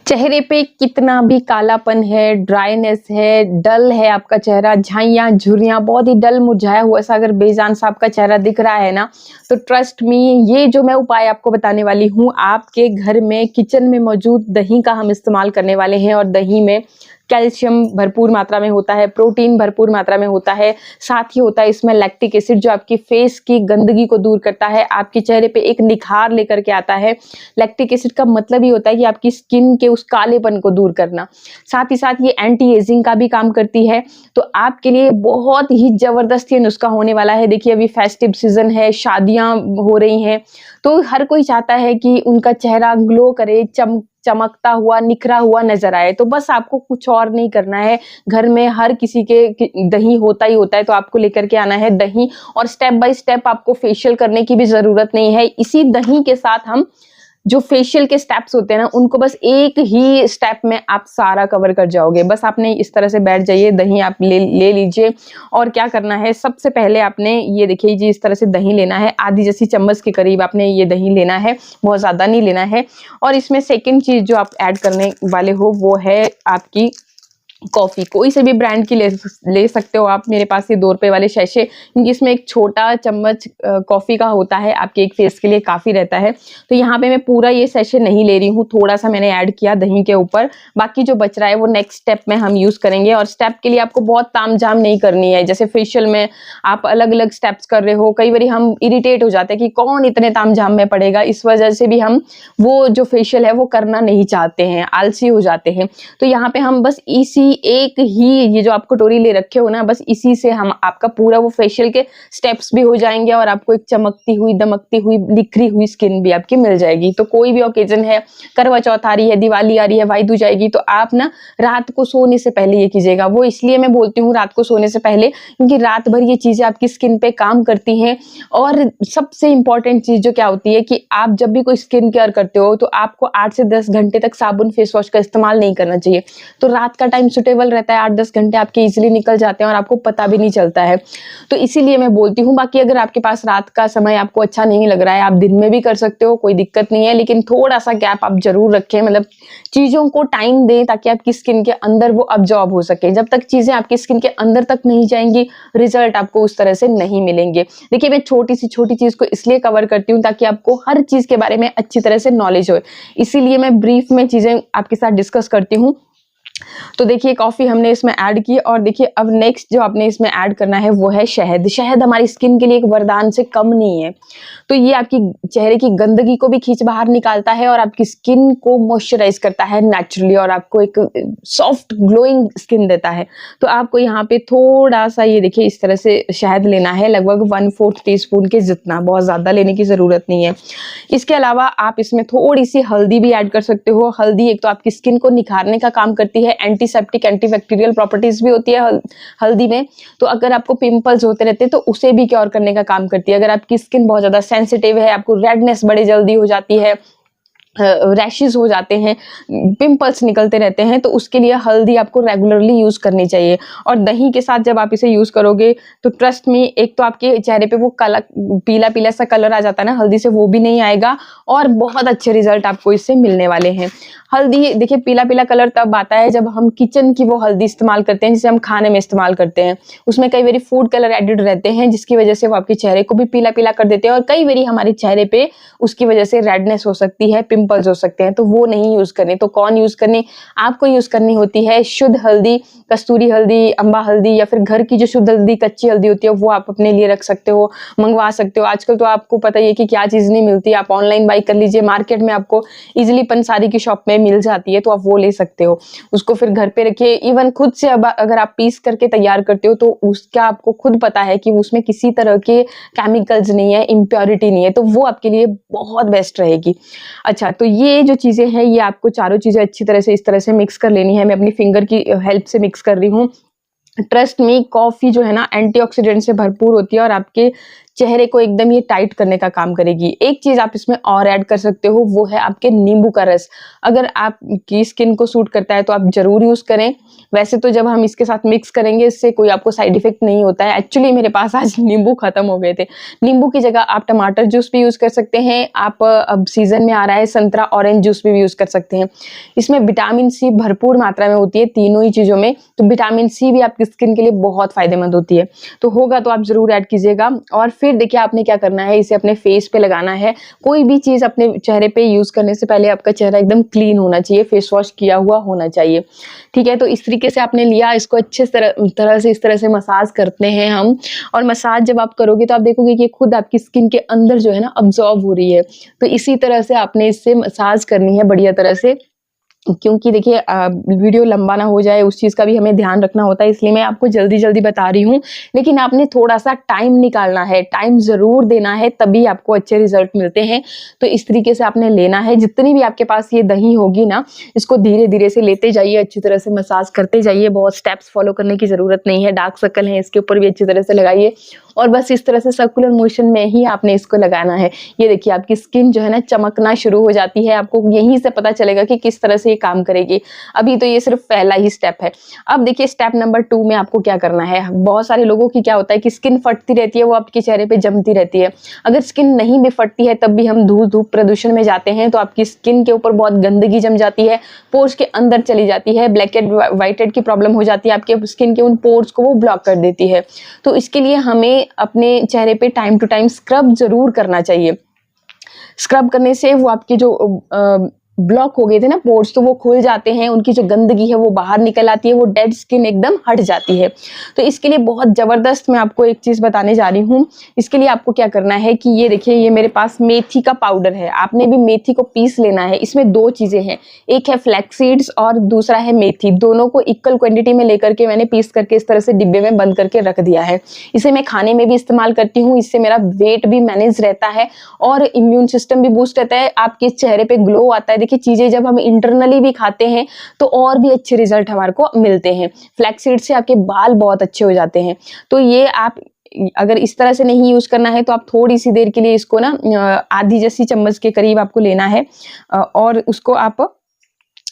चेहरे पे कितना भी कालापन है, ड्राइनेस है, डल है आपका चेहरा, झाइयाँ, झुर्रियाँ, बहुत ही डल मुरझाया हुआ सा अगर बेजान सा आपका चेहरा दिख रहा है ना, तो ट्रस्ट मी ये जो मैं उपाय आपको बताने वाली हूँ, आपके घर में किचन में मौजूद दही का हम इस्तेमाल करने वाले हैं। और दही में कैल्शियम भरपूर मात्रा में होता है, प्रोटीन भरपूर मात्रा में होता है, साथ ही होता है इसमें लैक्टिक एसिड जो आपकी फेस की गंदगी को दूर करता है, आपके चेहरे पे एक निखार लेकर के आता है। लैक्टिक एसिड का मतलब ही होता है कि आपकी स्किन के उस कालेपन को दूर करना। साथ ही साथ ये एंटी एजिंग का भी काम करती है। तो आपके लिए बहुत ही जबरदस्त ये नुस्खा होने वाला है। देखिए अभी फेस्टिव सीजन है, शादियां हो रही हैं, तो हर कोई चाहता है कि उनका चेहरा ग्लो करे, चमकता हुआ, निखरा हुआ नजर आए। तो बस आपको कुछ और नहीं करना है, घर में हर किसी के दही होता ही होता है, तो आपको लेकर के आना है दही। और स्टेप बाय स्टेप आपको फेशियल करने की भी जरूरत नहीं है। इसी दही के साथ हम जो फेशियल के स्टेप्स होते हैं ना, उनको बस एक ही स्टेप में आप सारा कवर कर जाओगे। बस आपने इस तरह से बैठ जाइए, दही आप ले लीजिए। और क्या करना है, सबसे पहले आपने ये देखिए जी, इस तरह से दही लेना है, आधी जैसी चम्मच के करीब आपने ये दही लेना है, बहुत ज्यादा नहीं लेना है। और इसमें सेकेंड चीज जो आप ऐड करने वाले हो वो है आपकी कॉफी। कोई से भी ब्रांड की ले सकते हो आप। मेरे पास ये 2 रुपए वाले शैशे, क्योंकि इसमें एक छोटा चम्मच कॉफी का होता है, आपके एक फेस के लिए काफी रहता है। तो यहाँ पे मैं पूरा ये शैशे नहीं ले रही हूँ, थोड़ा सा मैंने ऐड किया दही के ऊपर। बाकी जो बच रहा है वो नेक्स्ट स्टेप में हम यूज करेंगे। और स्टेप के लिए आपको बहुत तामझाम नहीं करनी है। जैसे फेशियल में आप अलग अलग स्टेप्स कर रहे हो, कई बार हम इरिटेट हो जाते हैं कि कौन इतने तामझाम में पड़ेगा। इस वजह से भी हम वो जो फेशियल है वो करना नहीं चाहते हैं, आलसी हो जाते हैं। तो यहाँ पे हम बस इसी एक ही ये जो आप कटोरी ले रखे हो ना, बस इसी से हम आपका पूरा वो फेशियल के स्टेप्स भी हो जाएंगे और आपको एक चमकती हुई, दमकती हुई, निखरी हुई स्किन भी आपकी मिल जाएगी। तो कोई भी ओकेजन है, करवा चौथ आ रही है, दिवाली आ रही है, भाई दूज आएगी, तो आप ना रात को सोने से पहले ये कीजिएगा। वो इसलिए मैं बोलती हूँ रात को सोने से पहले, क्योंकि रात भर ये चीजें आपकी स्किन पे काम करती हैं। और सबसे इंपॉर्टेंट चीज जो क्या होती है कि आप जब भी कोई स्किन केयर करते हो तो आपको 8 से 10 घंटे तक साबुन फेस वॉश का इस्तेमाल नहीं करना चाहिए। तो रात का टाइम सुटेबल रहता है, 8-10 घंटे आपके इजीली निकल जाते हैं और आपको पता भी नहीं चलता है। तो इसीलिए मैं बोलती हूँ। बाकी अगर आपके पास रात का समय आपको अच्छा नहीं लग रहा है, आप दिन में भी कर सकते हो, कोई दिक्कत नहीं है, लेकिन थोड़ा सा गैप आप जरूर रखें। मतलब चीजों को टाइम दें ताकि आपकी स्किन के अंदर वो अब्जॉर्ब हो सके। जब तक चीजें आपकी स्किन के अंदर तक नहीं जाएंगी, रिजल्ट आपको उस तरह से नहीं मिलेंगे। देखिए मैं छोटी सी छोटी चीज को इसलिए कवर करती हूँ ताकि आपको हर चीज के बारे में अच्छी तरह से नॉलेज हो। इसीलिए मैं ब्रीफ में चीजें आपके साथ डिस्कस करती हूँ। तो देखिए कॉफी हमने इसमें ऐड की। और देखिए अब नेक्स्ट जो आपने इसमें ऐड करना है वो है शहद। शहद हमारी स्किन के लिए एक वरदान से कम नहीं है। तो ये आपकी चेहरे की गंदगी को भी खींच बाहर निकालता है और आपकी स्किन को मॉइस्चराइज करता है नेचुरली, और आपको एक सॉफ्ट ग्लोइंग स्किन देता है। तो आपको यहाँ पे थोड़ा सा ये देखिए इस तरह से शहद लेना है, लगभग 1/4 टीस्पून के जितना, बहुत ज्यादा लेने की जरूरत नहीं है। इसके अलावा आप इसमें थोड़ी सी हल्दी भी ऐड कर सकते हो। हल्दी एक तो आपकी स्किन को निखारने का काम करती है, एंटीसेप्टिक, एंटीबैक्टीरियल प्रॉपर्टीज भी होती है हल्दी में। तो अगर आपको पिंपल्स होते रहते हैं तो उसे भी क्योर करने का काम करती है। अगर आपकी स्किन बहुत ज्यादा सेंसिटिव है, आपको रेडनेस बड़ी जल्दी हो जाती है, रैशेस हो जाते हैं, पिंपल्स निकलते रहते हैं, तो उसके लिए हल्दी आपको रेगुलरली यूज करनी चाहिए। और दही के साथ जब आप इसे यूज करोगे तो ट्रस्ट मी, एक तो आपके चेहरे पे वो कलर पीला पीला सा कलर आ जाता है ना हल्दी से, वो भी नहीं आएगा और बहुत अच्छे रिजल्ट आपको इससे मिलने वाले हैं। हल्दी देखिए पीला पीला कलर तब आता है जब हम किचन की वो हल्दी इस्तेमाल करते हैं जिसे हम खाने में इस्तेमाल करते हैं। उसमें कई बारी फूड कलर एडिड रहते हैं जिसकी वजह से वो आपके चेहरे को भी पीला पीला कर देते हैं, और कई बारी हमारे चेहरे पे उसकी वजह से रेडनेस हो सकती है, पिंपल्स हो सकते हैं। तो वो नहीं यूज करनी। तो कौन यूज करनी, आपको यूज करनी होती है शुद्ध हल्दी, कस्तूरी हल्दी, अम्बा हल्दी, या फिर घर की जो शुद्ध हल्दी, कच्ची हल्दी होती है वो आप अपने लिए रख सकते हो, मंगवा सकते हो। आजकल तो आपको पता ही है कि क्या चीज नहीं मिलती, आप ऑनलाइन बाई कर लीजिए, मार्केट में आपको इजिली पंसारी की शॉप में मिल जाती है, तो आप वो ले सकते हो। उसको फिर घर पे रखिए। इवन खुद से अब अगर आप पीस करके तैयार करते हो तो उसका आपको खुद पता है कि उसमें किसी तरह के केमिकल्स नहीं है, इम्प्योरिटी नहीं है, तो वो आपके लिए बहुत बेस्ट रहेगी। अच्छा, तो ये जो चीजें हैं ये आपको चारों चीजें अच्छी तरह से इस तरह से मिक्स कर लेनी है। मैं अपनी फिंगर की हेल्प से मिक्स कर रही हूँ। ट्रस्ट मी, कॉफी जो है ना एंटीऑक्सीडेंट से भरपूर होती है और आपके चेहरे को एकदम ये टाइट करने का काम करेगी। एक चीज़ आप इसमें और ऐड कर सकते हो, वो है आपके नींबू का रस। अगर आपकी स्किन को सूट करता है तो आप ज़रूर यूज़ करें। वैसे तो जब हम इसके साथ मिक्स करेंगे इससे कोई आपको साइड इफ़ेक्ट नहीं होता है। एक्चुअली मेरे पास आज नींबू खत्म हो गए थे। नींबू की जगह आप टमाटर जूस भी यूज़ कर सकते हैं। आप अब सीज़न में आ रहा है संतरा ऑरेंज जूस भी यूज़ कर सकते हैं। इसमें विटामिन सी भरपूर मात्रा में होती है तीनों ही चीज़ों में, तो विटामिन सी भी आपकी स्किन के लिए बहुत फ़ायदेमंद होती है। तो होगा तो आप ज़रूर ऐड कीजिएगा। और फिर देखिए आपने क्या करना है, इसे अपने फेस पे लगाना है। कोई भी चीज़ अपने चेहरे पे यूज़ करने से पहले आपका चेहरा एकदम क्लीन होना चाहिए, फेस वॉश किया हुआ होना चाहिए। ठीक है, तो इस तरीके से आपने लिया, इसको अच्छे तरह से इस तरह से मसाज करते हैं हम। और मसाज जब आप करोगे तो आप देखोगे कि खुद आपकी स्किन के अंदर जो है ना अब्जॉर्ब हो रही है। तो इसी तरह से आपने इससे मसाज करनी है बढ़िया तरह से, क्योंकि देखिए वीडियो लंबा ना हो जाए, उस चीज़ का भी हमें ध्यान रखना होता है, इसलिए मैं आपको जल्दी-जल्दी बता रही हूँ। लेकिन आपने थोड़ा-सा टाइम निकालना है, टाइम ज़रूर देना है, तभी आपको अच्छे रिज़ल्ट मिलते हैं। तो इस तरीके से आपने लेना है, जितनी भी आपके पास ये दही होगी ना, इसको धीरे-धीरे से लेते जाइए, अच्छी तरह से मसाज करते जाइए, बहुत स्टेप्स फॉलो करने की ज़रूरत नहीं है। डार्क सर्कल है, इसके ऊपर भी अच्छी तरह से लगाइए और बस इस तरह से सर्कुलर मोशन में ही आपने इसको लगाना है। ये देखिए आपकी स्किन जो है ना चमकना शुरू हो जाती है, आपको यहीं से पता चलेगा कि किस तरह से ये काम करेगी। अभी तो ये सिर्फ पहला ही स्टेप है। अब देखिए स्टेप नंबर 2 में आपको क्या करना है। बहुत सारे लोगों की क्या होता है कि स्किन फटती रहती है, वो आपके चेहरे पे जमती रहती है। अगर स्किन नहीं भी फटती है तब भी हम धूप प्रदूषण में जाते हैं तो आपकी स्किन के ऊपर बहुत गंदगी जम जाती है, पोर्स के अंदर चली जाती है, ब्लैक हेड व्हाइट हेड की प्रॉब्लम हो जाती है, आपके स्किन के उन पोर्स को वो ब्लॉक कर देती है। तो इसके लिए हमें अपने चेहरे पे टाइम टू टाइम स्क्रब जरूर करना चाहिए। स्क्रब करने से वो आपके जो ब्लॉक हो गए थे ना पोर्स, तो वो खुल जाते हैं, उनकी जो गंदगी है वो बाहर निकल आती है, वो डेड स्किन एकदम हट जाती है। तो इसके लिए बहुत ज़बरदस्त मैं आपको एक चीज़ बताने जा रही हूँ। इसके लिए आपको क्या करना है कि ये देखिए, ये मेरे पास मेथी का पाउडर है। आपने भी मेथी को पीस लेना है। इसमें 2 चीज़ें हैं, एक है फ्लैक्स सीड्स और दूसरा है मेथी। दोनों को इक्वल क्वांटिटी में लेकर के मैंने पीस करके इस तरह से डिब्बे में बंद करके रख दिया है। इसे मैं खाने में भी इस्तेमाल करती हूँ, इससे मेरा वेट भी मैनेज रहता है और इम्यून सिस्टम भी बूस्ट रहता है, आपके चेहरे पे ग्लो आता है। देखिए चीजें जब हम इंटरनली भी खाते हैं तो और भी अच्छे रिजल्ट हमारे को मिलते हैं। फ्लैक्स सीड से आपके बाल बहुत अच्छे हो जाते हैं। तो ये आप अगर इस तरह से नहीं यूज करना है तो आप थोड़ी सी देर के लिए इसको ना आधी जैसी चम्मच के करीब आपको लेना है और उसको आप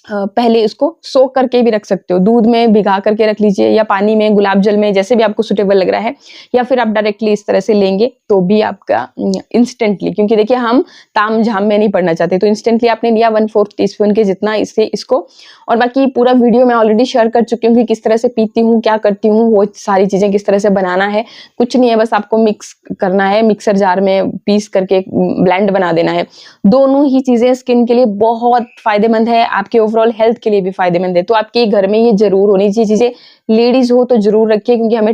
पहले इसको सोक करके भी रख सकते हो, दूध में भिगा करके रख लीजिए या पानी में, गुलाब जल में, जैसे भी आपको सुटेबल लग रहा है, या फिर आप डायरेक्टली इस तरह से लेंगे तो भी आपका इंस्टेंटली, क्योंकि देखिए हम ताम झाम में नहीं पड़ना चाहते, तो इंस्टेंटली आपने लिया 1/4 टीस्पून के जितना इसको। और बाकी पूरा वीडियो मैं ऑलरेडी शेयर कर चुकी हूँ कि किस तरह से पीती हूँ, क्या करती हूँ, वो सारी चीजें किस तरह से बनाना है। कुछ नहीं है, बस आपको मिक्स करना है, मिक्सर जार में पीस करके ब्लेंड बना देना है। दोनों ही चीजें स्किन के लिए बहुत फायदेमंद है, आपके ओवरऑल हेल्थ के लिए भी फायदेमंद है। तो आपके घर में ये जरूर होनी चाहिए चीजें, लेडीज हो तो जरूर रखिए, क्योंकि हमें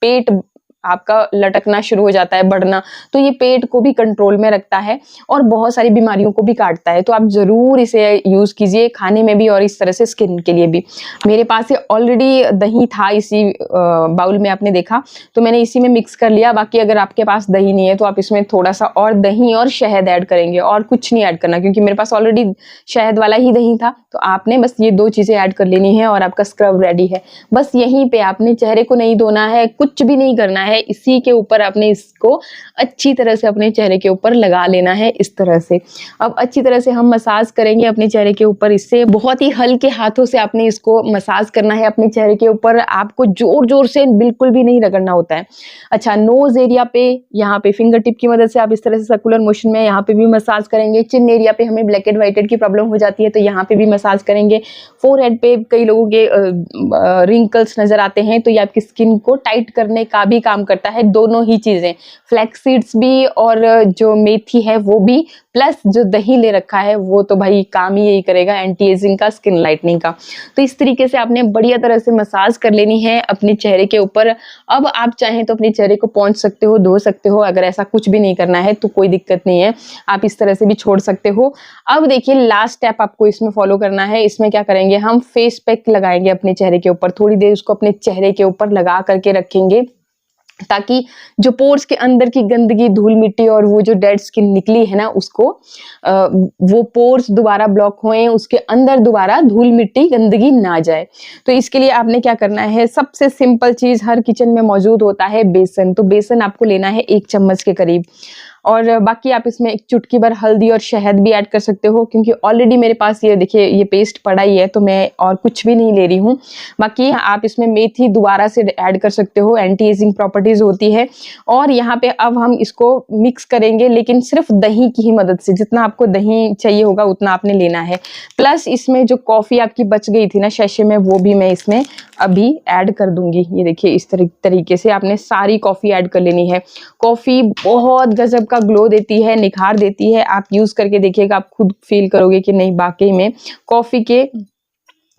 पेट आपका लटकना शुरू हो जाता है, बढ़ना, तो ये पेट को भी कंट्रोल में रखता है और बहुत सारी बीमारियों को भी काटता है। तो आप जरूर इसे यूज कीजिए, खाने में भी और इस तरह से स्किन के लिए भी। मेरे पास ये ऑलरेडी दही था इसी बाउल में, आपने देखा, तो मैंने इसी में मिक्स कर लिया। बाकी अगर आपके पास दही नहीं है तो आप इसमें थोड़ा सा और दही और शहद ऐड करेंगे, और कुछ नहीं ऐड करना, क्योंकि मेरे पास ऑलरेडी शहद वाला ही दही था। तो आपने बस ये 2 चीजें ऐड कर लेनी है और आपका स्क्रब रेडी है। बस यहीं पे आपने चेहरे को नहीं धोना है, कुछ भी नहीं करना है, इसी के ऊपर आपने इसको अच्छी तरह से अपने चेहरे के ऊपर लगा लेना है इस तरह से। अब अच्छी तरह से हम मसाज करेंगे अपने चेहरे के ऊपर, इससे बहुत ही हल्के हाथों से आपने इसको मसाज करना है अपने चेहरे के ऊपर, आपको जोर जोर से बिल्कुल भी नहीं रगड़ना होता है। अच्छा, नोज एरिया पे, यहाँ पे फिंगर टिप की मदद से आप इस तरह से सर्कुलर मोशन में यहाँ पे भी मसाज करेंगे। चिन एरिया पे हमें ब्लैक हेड व्हाइट हेड की प्रॉब्लम हो जाती है तो यहाँ पे भी मसाज करेंगे। फोरहेड पे कई लोगों के रिंकल्स नजर आते हैं, तो ये आपकी स्किन को टाइट करने का भी काम करता है। दोनों ही चीजें, फ्लैक्स सीड्स भी और जो मेथी है वो भी, प्लस जो दही ले रखा है वो तो भाई काम ही यही करेगा, एंटी एजिंग का, स्किन लाइटनिंग का। तो इस तरीके से आपने बढ़िया तरह से मसाज कर लेनी है अपने चेहरे के ऊपर। अब आप चाहें तो अपने चेहरे को पोंछ सकते हो, धो सकते हो। अगर ऐसा कुछ भी नहीं करना है तो कोई दिक्कत नहीं है, आप इस तरह से भी छोड़ सकते हो। अब देखिए लास्ट स्टेप आपको इसमें फॉलो करना है। इसमें क्या करेंगे, हम फेस पैक लगाएंगे अपने चेहरे के ऊपर, थोड़ी देर उसको अपने चेहरे के ऊपर लगा करके रखेंगे ताकि जो पोर्स के अंदर की गंदगी, धूल मिट्टी और वो जो डेड स्किन निकली है ना उसको वो पोर्स दोबारा ब्लॉक होएँ, उसके अंदर दोबारा धूल मिट्टी, गंदगी ना जाए। तो इसके लिए आपने क्या करना है, सबसे सिंपल चीज़ हर किचन में मौजूद होता है बेसन। तो बेसन आपको लेना है 1 चम्मच के करीब, और बाकी आप इसमें एक चुटकी भर हल्दी और शहद भी ऐड कर सकते हो, क्योंकि ऑलरेडी मेरे पास ये देखिए ये पेस्ट पड़ा ही है, तो मैं और कुछ भी नहीं ले रही हूँ। बाकी आप इसमें मेथी दोबारा से ऐड कर सकते हो, एंटी एजिंग प्रॉपर्टीज होती है। और यहाँ पे अब हम इसको मिक्स करेंगे, लेकिन सिर्फ दही की ही मदद से। जितना आपको दही चाहिए होगा उतना आपने लेना है। प्लस इसमें जो कॉफ़ी आपकी बच गई थी ना शैशे में, वो भी मैं इसमें अभी ऐड कर दूंगी। ये देखिए इस तरीके से आपने सारी कॉफ़ी ऐड कर लेनी है। कॉफ़ी बहुत गजब का ग्लो देती है, निखार देती है। आप यूज़ करके देखिएगा, आप खुद फील करोगे कि नहीं वाकई में कॉफ़ी के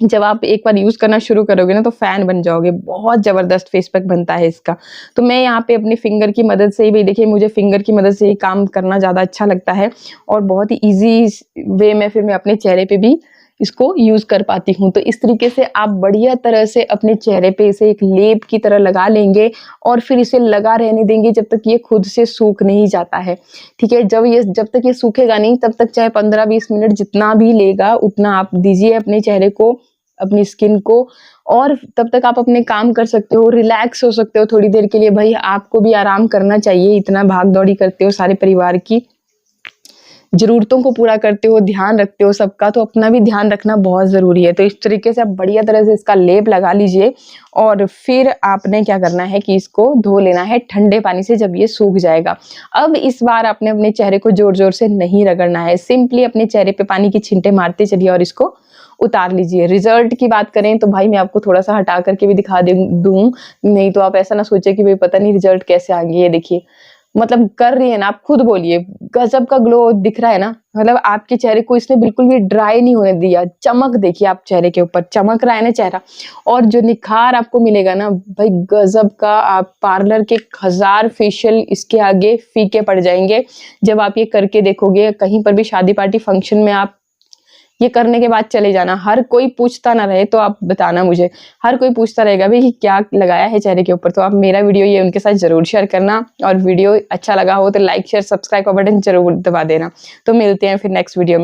जब आप एक बार यूज़ करना शुरू करोगे ना तो फ़ैन बन जाओगे। बहुत ज़बरदस्त फेस पैक बनता है इसका। तो मैं यहाँ पे अपनी फिंगर की मदद से ही, भाई देखिए मुझे फिंगर की मदद से ही काम करना ज़्यादा अच्छा लगता है, और बहुत ही ईज़ी वे में फिर मैं अपने चेहरे पे भी इसको यूज़ कर पाती हूँ। तो इस तरीके से आप बढ़िया तरह से अपने चेहरे पे इसे एक लेप की तरह लगा लेंगे, और फिर इसे लगा रहने देंगे जब तक ये खुद से सूख नहीं जाता है। ठीक है? जब तक ये सूखेगा नहीं तब तक चाहे 15-20 मिनट जितना भी लेगा उतना आप दीजिए अपने चेहरे को, अपनी स्किन को, और तब तक आप अपने काम कर सकते हो, रिलैक्स हो सकते हो थोड़ी देर के लिए। भाई आपको भी आराम करना चाहिए, इतना भाग-दौड़ी करते हो सारे परिवार की ज़रूरतों को पूरा करते हो, ध्यान रखते हो सबका, तो अपना भी ध्यान रखना बहुत ज़रूरी है। तो इस तरीके से आप बढ़िया तरह से इसका लेप लगा लीजिए, और फिर आपने क्या करना है कि इसको धो लेना है ठंडे पानी से जब ये सूख जाएगा। अब इस बार आपने अपने चेहरे को ज़ोर-ज़ोर से नहीं रगड़ना है, सिंपली अपने चेहरे पे पानी की छींटे मारते चलिए और इसको उतार लीजिए। रिज़ल्ट की बात करें तो भाई मैं आपको थोड़ा-सा हटा करके भी दिखा दूँ, नहीं तो आप ऐसा ना सोचिए कि भाई पता नहीं रिज़ल्ट कैसे आएँगे। ये देखिए, मतलब कर रही है ना, आप खुद बोलिए, गजब का ग्लो दिख रहा है ना? मतलब आपके चेहरे को इसने बिल्कुल भी ड्राई नहीं होने दिया। चमक देखिए आप चेहरे के ऊपर, चमक रहा है ना चेहरा, और जो निखार आपको मिलेगा ना भाई गजब का। आप पार्लर के 1000 फेशियल इसके आगे फीके पड़ जाएँगे। जब आप ये करके देखोगे, कहीं पर भी शादी पार्टी फंक्शन में आप ये करने के बाद चले जाना, हर कोई पूछता ना रहे तो आप बताना मुझे। हर कोई पूछता रहेगा भाई कि क्या लगाया है चेहरे के ऊपर, तो आप मेरा वीडियो ये उनके साथ ज़रूर शेयर करना, और वीडियो अच्छा लगा हो तो लाइक, शेयर, सब्सक्राइब का बटन ज़रूर दबा देना। तो मिलते हैं फिर नेक्स्ट वीडियो में।